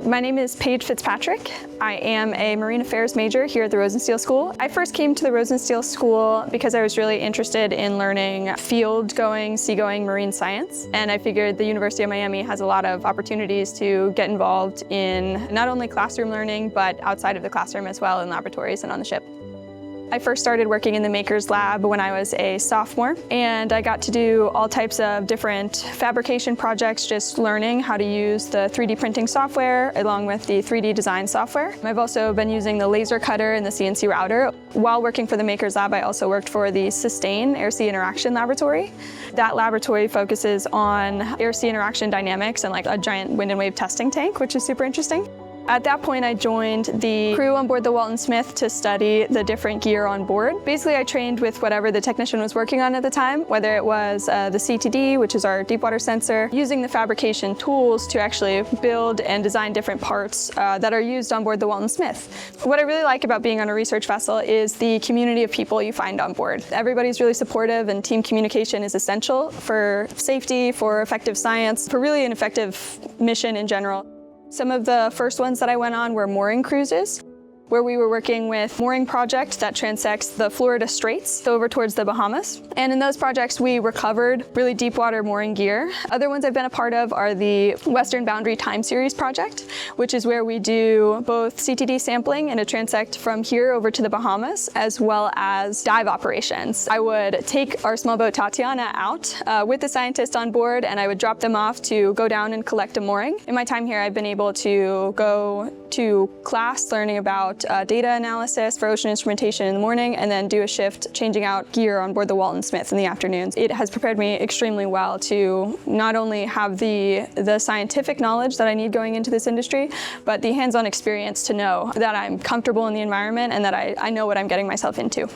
My name is Paige Fitzpatrick. I am a marine affairs major here at the Rosenstiel School. I first came to the Rosenstiel School because I was really interested in learning field-going, seagoing marine science. And I figured the University of Miami has a lot of opportunities to get involved in not only classroom learning, but outside of the classroom as well in laboratories and on the ship. I first started working in the Maker's Lab when I was a sophomore, and I got to do all types of different fabrication projects, just learning how to use the 3D printing software along with the 3D design software. I've also been using the laser cutter and the CNC router. While working for the Maker's Lab, I also worked for the SUSTAIN Air-Sea Interaction Laboratory. That laboratory focuses on air-sea interaction dynamics and like a giant wind and wave testing tank, which is super interesting. At that point, I joined the crew on board the Walton Smith to study the different gear on board. Basically, I trained with whatever the technician was working on at the time, whether it was the CTD, which is our deep water sensor, using the fabrication tools to actually build and design different parts that are used on board the Walton Smith. What I really like about being on a research vessel is the community of people you find on board. Everybody's really supportive, and team communication is essential for safety, for effective science, for really an effective mission in general. Some of the first ones that I went on were mooring cruises, where we were working with mooring project that transects the Florida Straits over towards the Bahamas. And in those projects, we recovered really deep water mooring gear. Other ones I've been a part of are the Western Boundary Time Series project, which is where we do both CTD sampling and a transect from here over to the Bahamas, as well as dive operations. I would take our small boat Tatiana out with the scientist on board, and I would drop them off to go down and collect a mooring. In my time here, I've been able to go to class learning about data analysis for ocean instrumentation in the morning, and then do a shift changing out gear on board the Walton Smith in the afternoons. It has prepared me extremely well to not only have the scientific knowledge that I need going into this industry, but the hands-on experience to know that I'm comfortable in the environment and that I know what I'm getting myself into.